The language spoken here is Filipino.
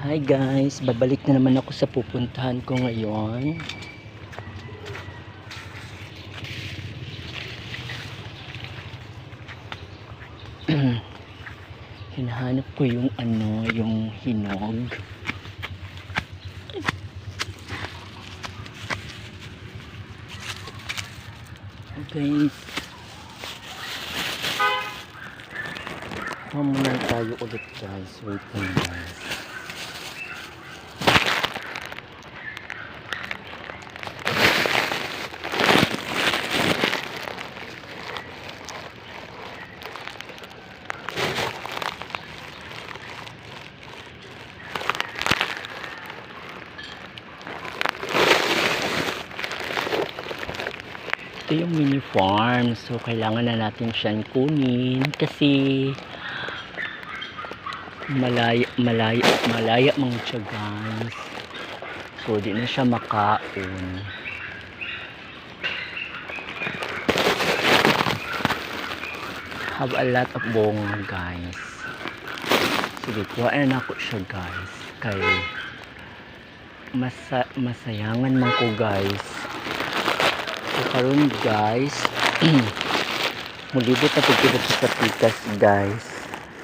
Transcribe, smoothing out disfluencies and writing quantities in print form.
Hi guys, babalik na naman ako sa pupuntahan ko ngayon. Hinahanap ko yung yung hinog. Guys, muna tayo ulit guys. Wait lang guys. Ito yung mini farm, so kailangan na natin siyang kunin kasi malaya mga siya guys, so di na siya makaon. Have a lot of bunga guys. Sige, kuhaan na ako siya guys kay masayangan man ko guys. So karon guys mulibot na pagkibot sa pikas guys.